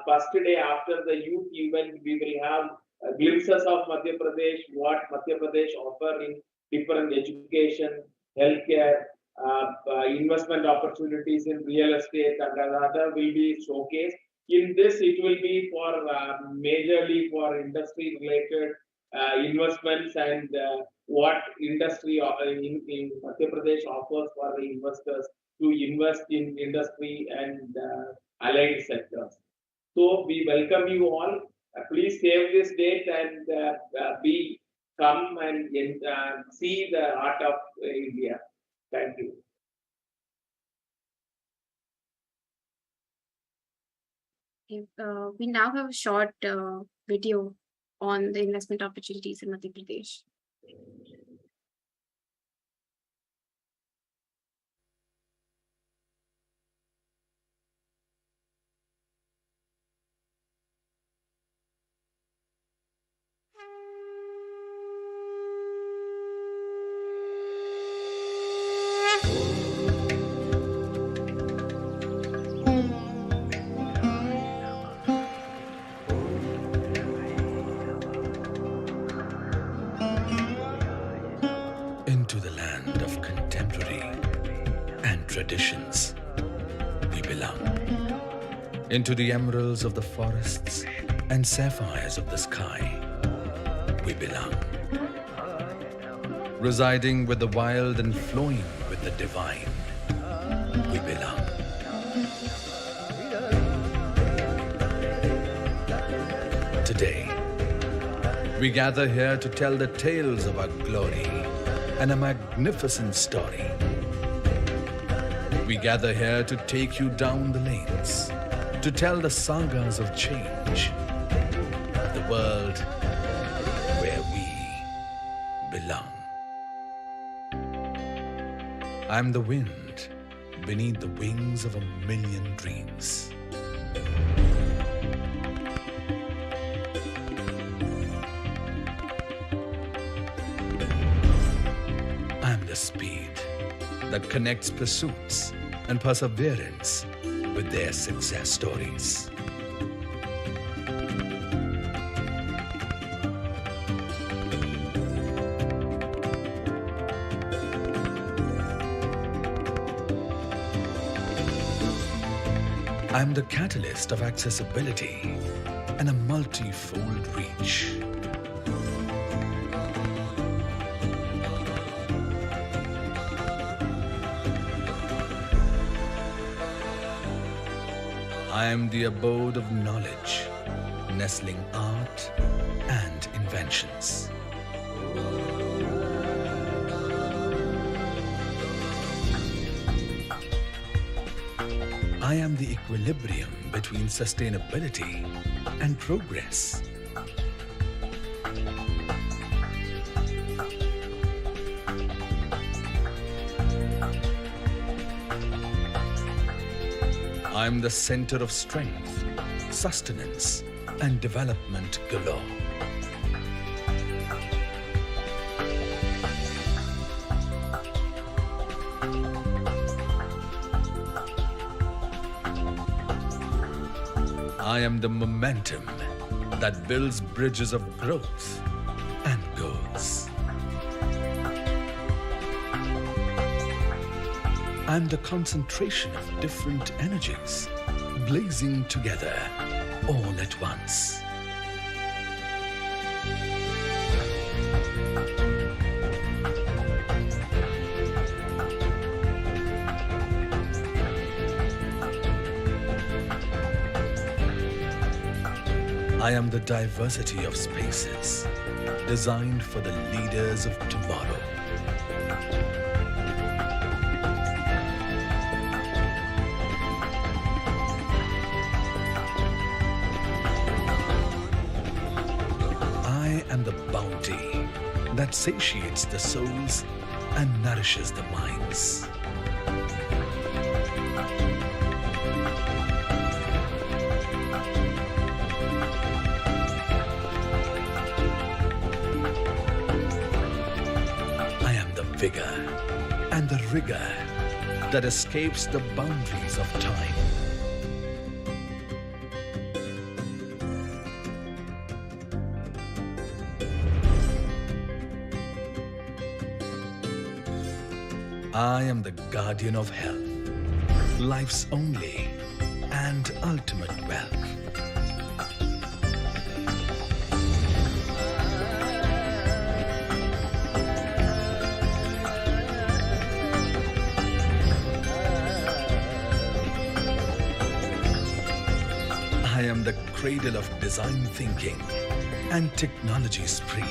first day after the youth event, we will have glimpses of Madhya Pradesh, what Madhya Pradesh offer in different education, healthcare, investment opportunities in real estate, and other will be showcased. In this, it will be for majorly for industry-related investments and what industry in Madhya Pradesh offers for the investors to invest in industry and allied sectors. So we welcome you all. Please save this date and come and see the art of India. Thank you. We now have a short video on the investment opportunities in Madhya Pradesh. Into the land of contemporary and traditions, we belong. Into the emeralds of the forests and sapphires of the sky, we belong. Residing with the wild and flowing with the divine, we belong. Today, we gather here to tell the tales of our glory and a magnificent story. We gather here to take you down the lanes, to tell the sagas of change, the world where we belong. I'm the wind beneath the wings of a million dreams. I'm the speed that connects pursuits and perseverance with their success stories. I'm the catalyst of accessibility and a multi-fold reach. I am the abode of knowledge, nestling art and inventions. I am the equilibrium between sustainability and progress. I am the center of strength, sustenance, and development galore. I am the momentum that builds bridges of growth and goals. I'm the concentration of different energies blazing together all at once. I am the diversity of spaces designed for the leaders of tomorrow. I am the bounty that satiates the souls and nourishes the minds. I am the vigor and the rigor that escapes the boundaries of time. I am the guardian of health, life's only and ultimate wealth. cradle of design thinking and technology spree.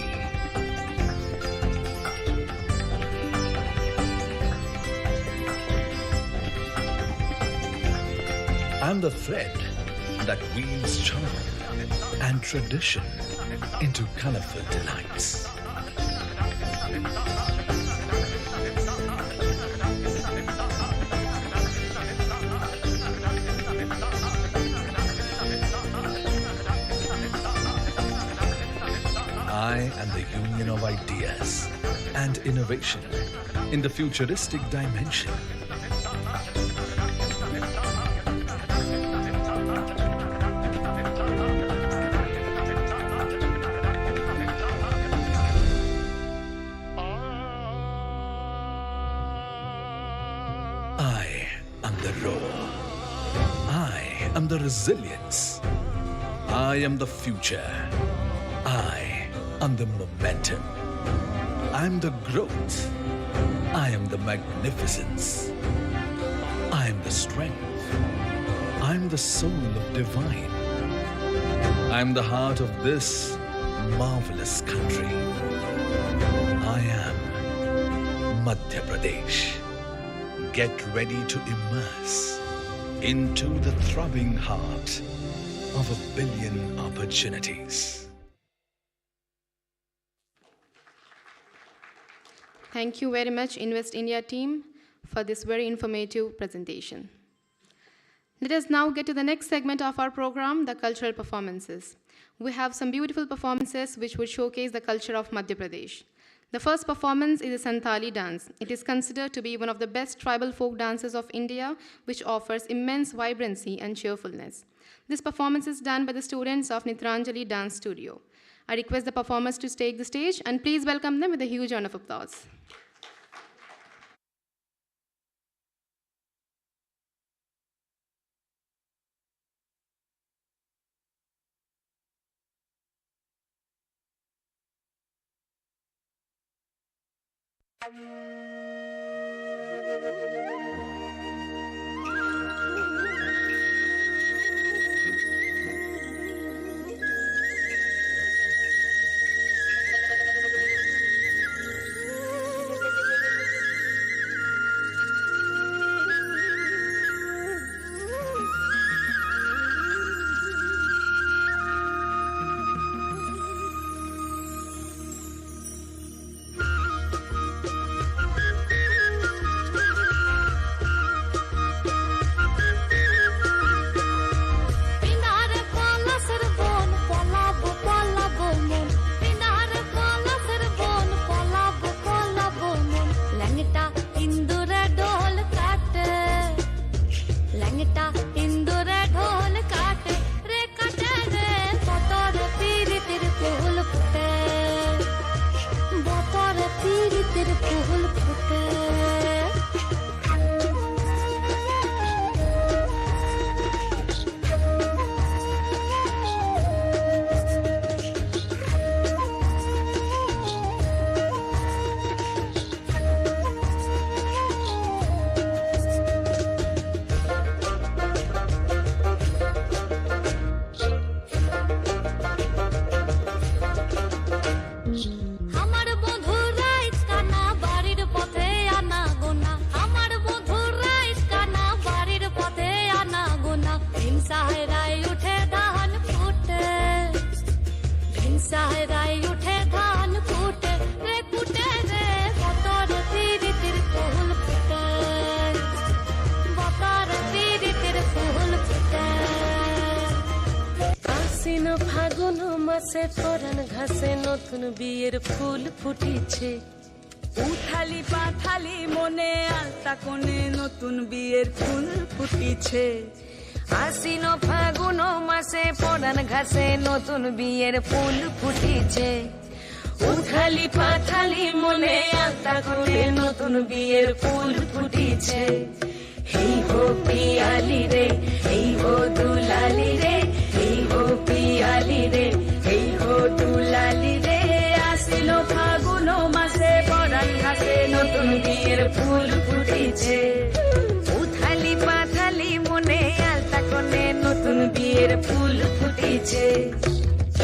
I'm the thread that weaves charm and tradition into colorful delights. I am the union of ideas and innovation in the futuristic dimension. I am the roar. I am the resilience. I am the future. I am the momentum. I'm the growth. I am the magnificence. I am the strength. I'm the soul of divine. I'm the heart of this marvelous country. I am Madhya Pradesh. Get ready to immerse into the throbbing heart of 1 billion opportunities. Thank you very much, Invest India team, for this very informative presentation. Let us now get to the next segment of our program, the cultural performances. We have some beautiful performances which would showcase the culture of Madhya Pradesh. The first performance is a Santali dance. It is considered to be one of the best tribal folk dances of India, which offers immense vibrancy and cheerfulness. This performance is done by the students of Nitranjali Dance Studio. I request the performers to take the stage and please welcome them with a huge round of applause. মাসে পরান ঘাসে নতুন বিয়ের ফুল ফুটিছে উথালি পাথালি মনে আলতা কোণে নতুন বিয়ের ফুল ফুটিছে আশ্বিন ফাগুন মাসে পরান ঘাসে নতুন বিয়ের ফুল ফুটিছে উথালি পাথালি মনে আলতা কোণে নতুন বিয়ের ফুল ফুটিছে হেই হো পিয়ালি রে হেই হো দুলালি রে হেই হো পিয়ালি রে হেই হো দুলালি রে আসিল ফাগুন মাসে পরান ঘাসে নতুন বিয়ের ফুল ফুটিছে উথালি পাথালি মনে আলতা কোণে নতুন বিয়ের ফুল ফুটিছে ফুটিছে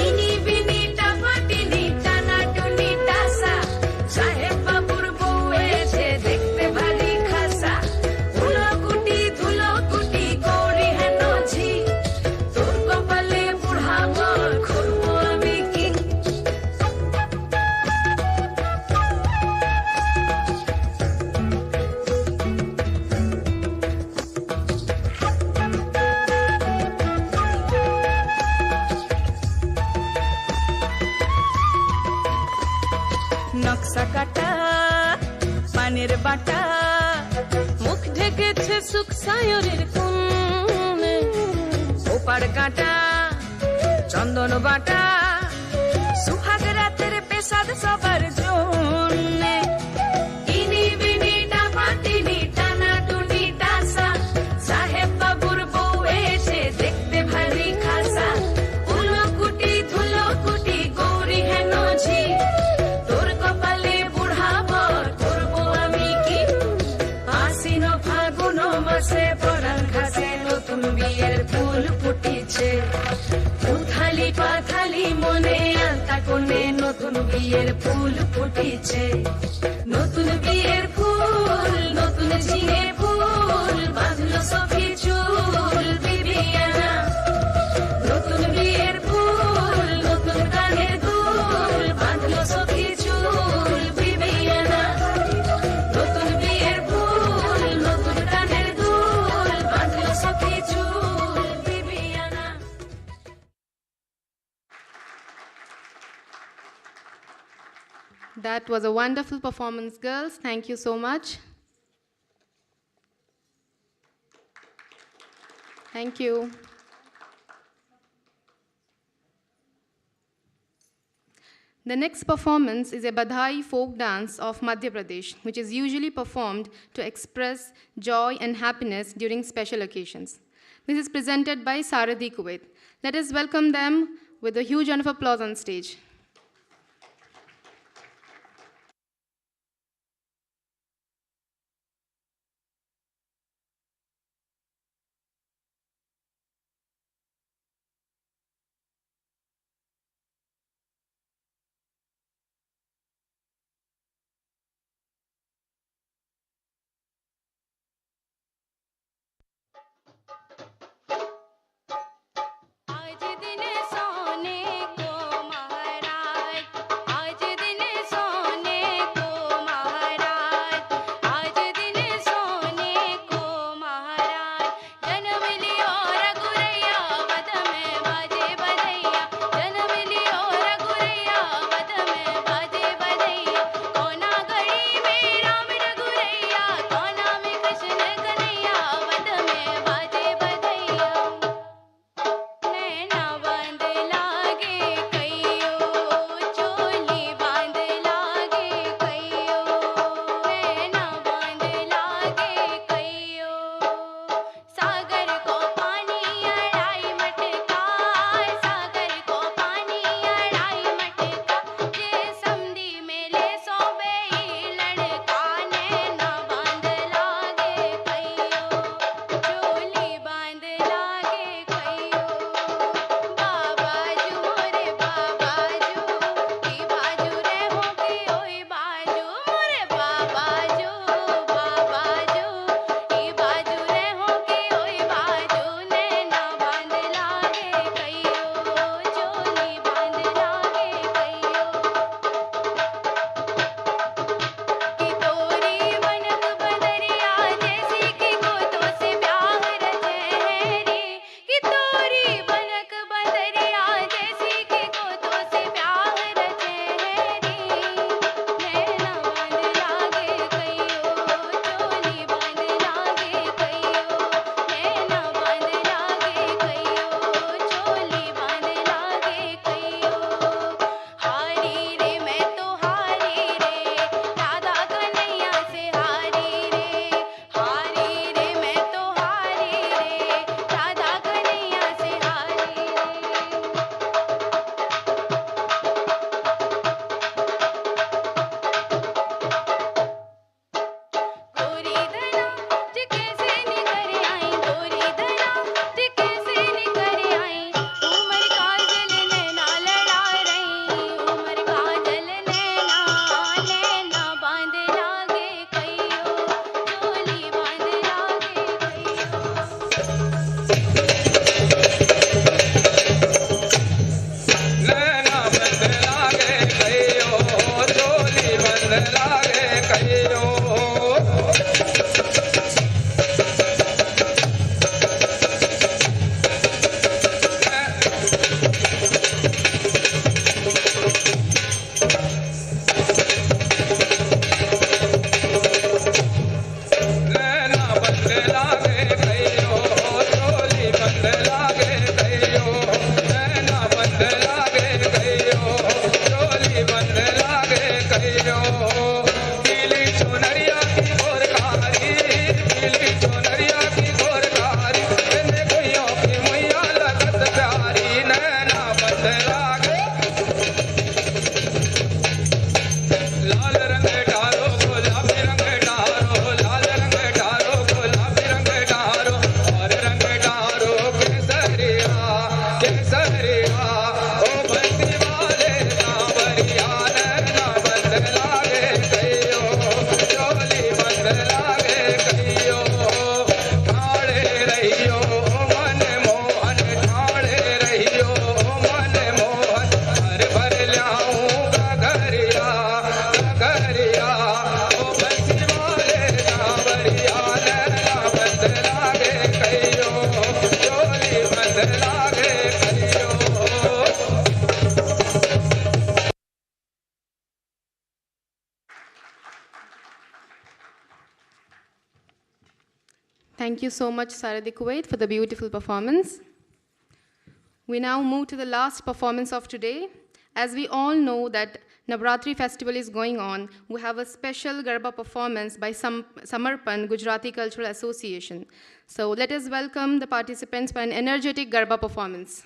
ইনি বিনি টাপাটিনি টানা টুনি টাসা সাহেব বাবুর বউ এসে দেখতে ভারী খাসা ধুলো কুটি গৌরী হেন ঝি তোর কপালে বুড়া বর করবো আমি কি নকশা কাটা পানের বাটা মুখ ঢেকেছে সুখ সায়রের কোণে ওপার কাটা চন্দন বাটা সুহাগ রাতের পেশাদ সবার জন্যে ইনি বিনি টাপাটিনি টানা টুনি টাসা সাহেব বাবুর বউ এসে দেখতে ভারী খাসা ধুলো কুটি গৌরী হেন ঝি তোর কপালে বুড়া বর করবো আমি কি আশ্বিন ফাগুন মাসে পরাণ ঘাসে নতুন বিয়ের ফুল ফুটিছে উথালি পাথালি মনে আলতা কোণে নতুন বিয়ের ফুল ফুটিছে নতুন বিয়ের ফুল নতুন ঝিঙে ফুল বাঁধলো সখী চুল বিবিয়ানা নতুন বিয়ের ফুল নতুন কানের দুল বাঁধলো সখী চুল বিবিয়ানা নতুন বিয়ের ফুল নতুন কানের দুল বাঁধলো সখী চুল Bibiyana That was a wonderful performance, girls. Thank you so much. Thank you. The next performance is a Badhai folk dance of Madhya Pradesh, which is usually performed to express joy and happiness during special occasions. This is presented by Saradi Kuwait. Let us welcome them with a huge round of applause on stage. आज दिन सोने को महाराज Thank you so much, Saradi Kuwait, for the beautiful performance. We now move to the last performance of today. As we all know that Navratri festival is going on, we have a special Garba performance by Samarpan Gujarati Cultural Association. So let us welcome the participants for an energetic Garba performance.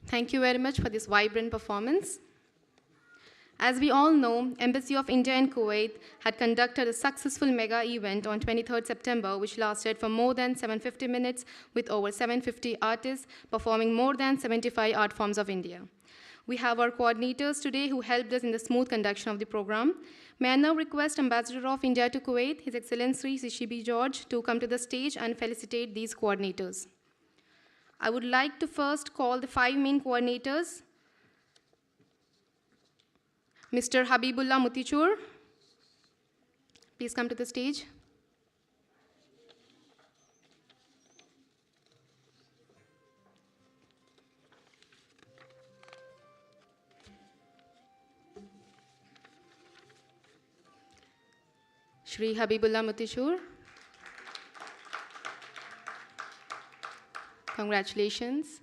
Thank you very much for this vibrant performance. As we all know, Embassy of India in Kuwait had conducted a successful mega event on 23rd September, which lasted for more than 750 minutes with over 750 artists performing more than 75 art forms of India. We have our coordinators today who helped us in the smooth conduction of the program. May I now request Ambassador of India to Kuwait, His Excellency CB George, to come to the stage and felicitate these coordinators. I would like to first call the 5 main coordinators. Mr. Habibullah Mutichur, please come to the stage. Shri Habibullah Mutichur. Congratulations.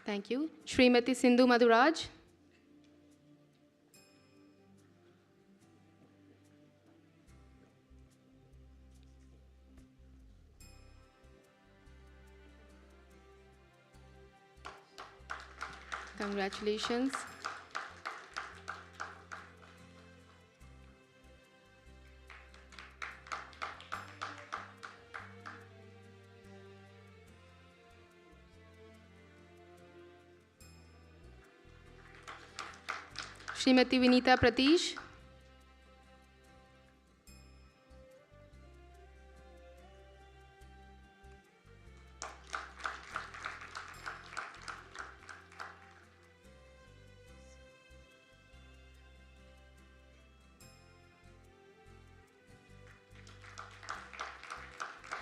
Thank you. Srimati Sindhu Madhuraj. Congratulations. Srimati Vinita Pratish.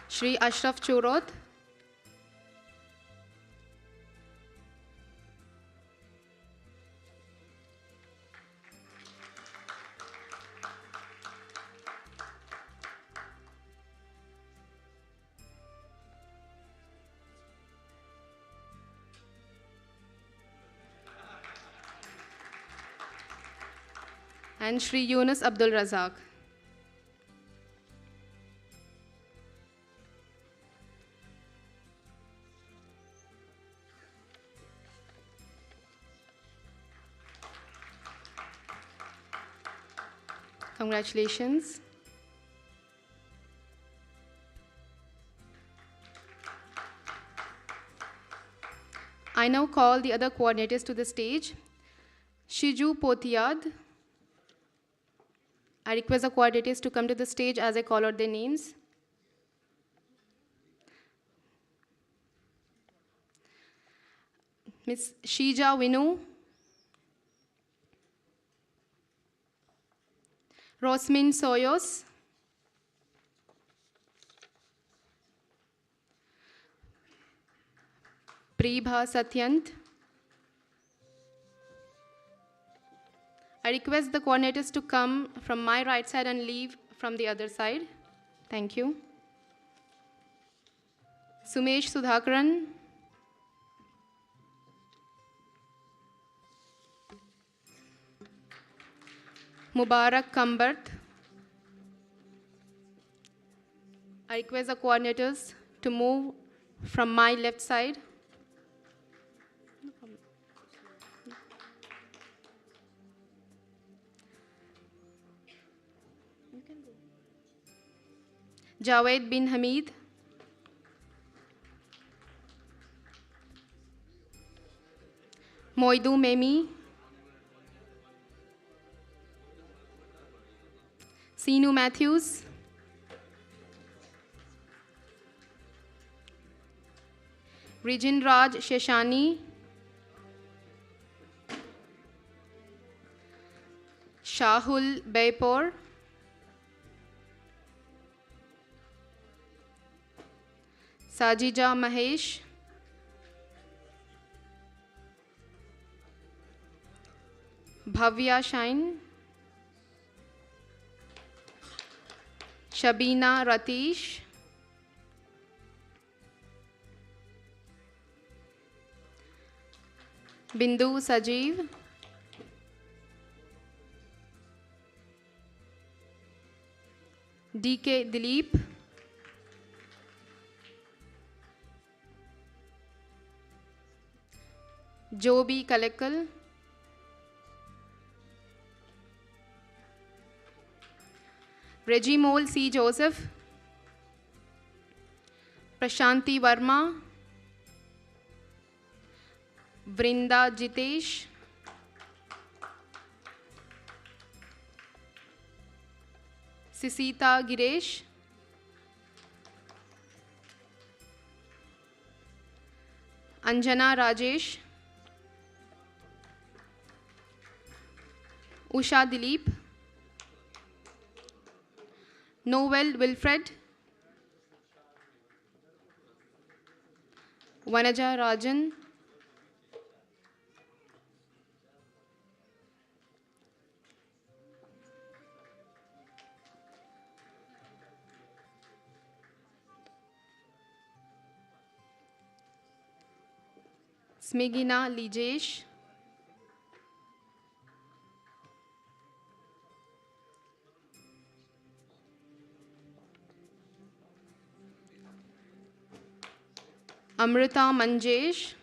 Shri Ashraf Chorot. And Shri Yunus Abdul Razak. Congratulations. I now call the other coordinators to the stage. Shiju Potiyad. I request the coordinators to come to the stage as I call out their names. Ms. Shija Vinu. Rosmin Soyos. Pribha Satyant. I request the coordinators to come from my right side and leave from the other side. Thank you. Sumesh Sudhakaran. Mubarak Kambart. I request the coordinators to move from my left side. Javed bin Hamid. Moidu Memi. Sinu Matthews. Rijin Raj Sheshani. Shahul Baipor. Sajija Mahesh. Bhavya Shine. Shabina Ratish. Bindu Sajeev. DK Dilip. Joby Kalekal. Regimol C. Joseph. Prashanti Verma. Vrinda Jitesh. Sisita Giresh. Anjana Rajesh. Usha Dilip. Noel Wilfred. Vanaja Rajan. Smigina Lijesh, Amrita Manjesh,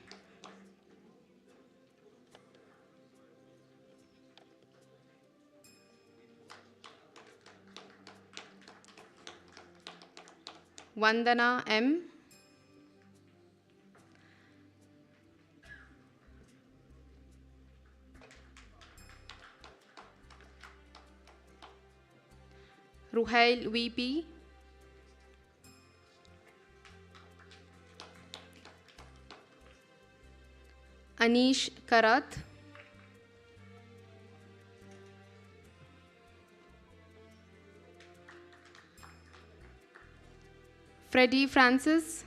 Vandana M, Ruhail VP, Anish Karat, Freddie Francis,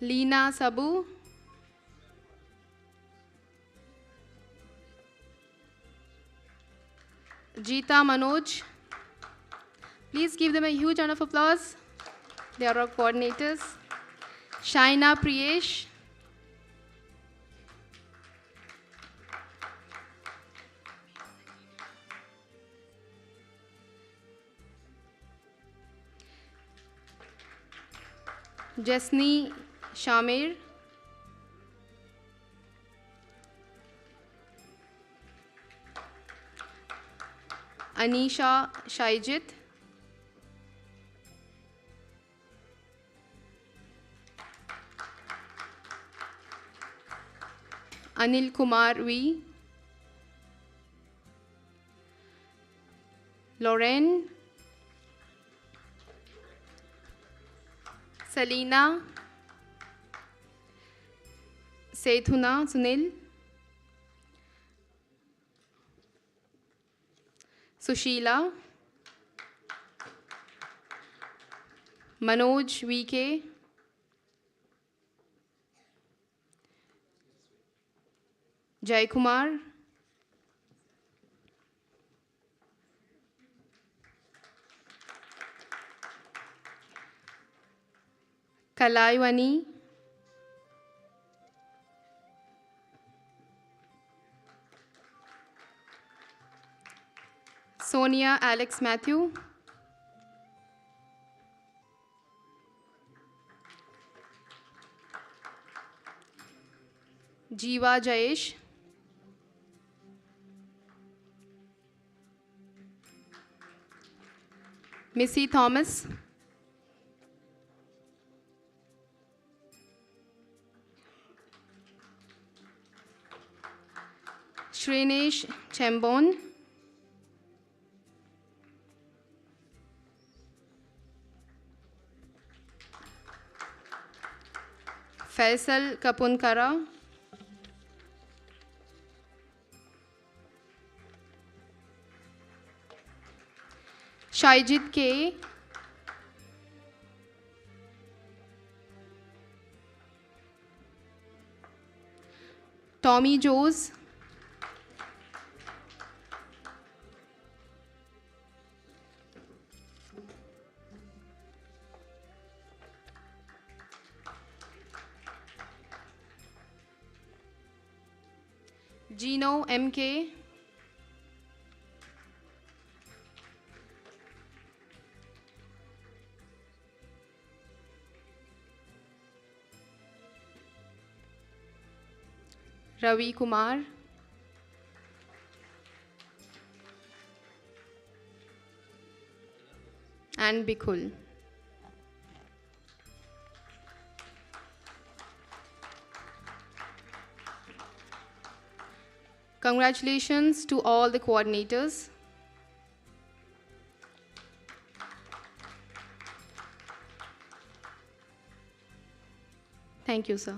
Leena Sabu, Jeeta Manoj. Please give them a huge round of applause. They are our coordinators. Shaina Priyesh, Jasni Shamir, Anisha Shaijit, Anil Kumar V, Lauren, Selena, Sethuna Sunil, Sushila, Manoj VK, Jai Kumar, Kalaivani, Sonia Alex Matthew, Jeeva Jayesh, Missy Thomas, Shrinesh Chembon, Faisal Kapunkara, Shaijit K, Tommy Jose, Gino MK, Ravi Kumar, and Bikul. Congratulations to all the coordinators. Thank you, sir.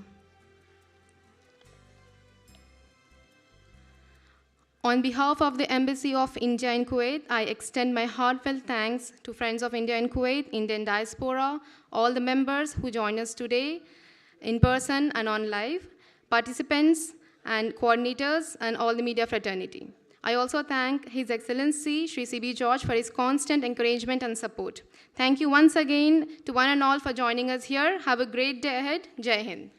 On behalf of the Embassy of India in Kuwait, I extend my heartfelt thanks to Friends of India in Kuwait, Indian diaspora, all the members who join us today in person and on live, participants and coordinators, and all the media fraternity. I also thank His Excellency Shri C.B. George for his constant encouragement and support. Thank you once again to one and all for joining us here. Have a great day ahead. Jai Hind.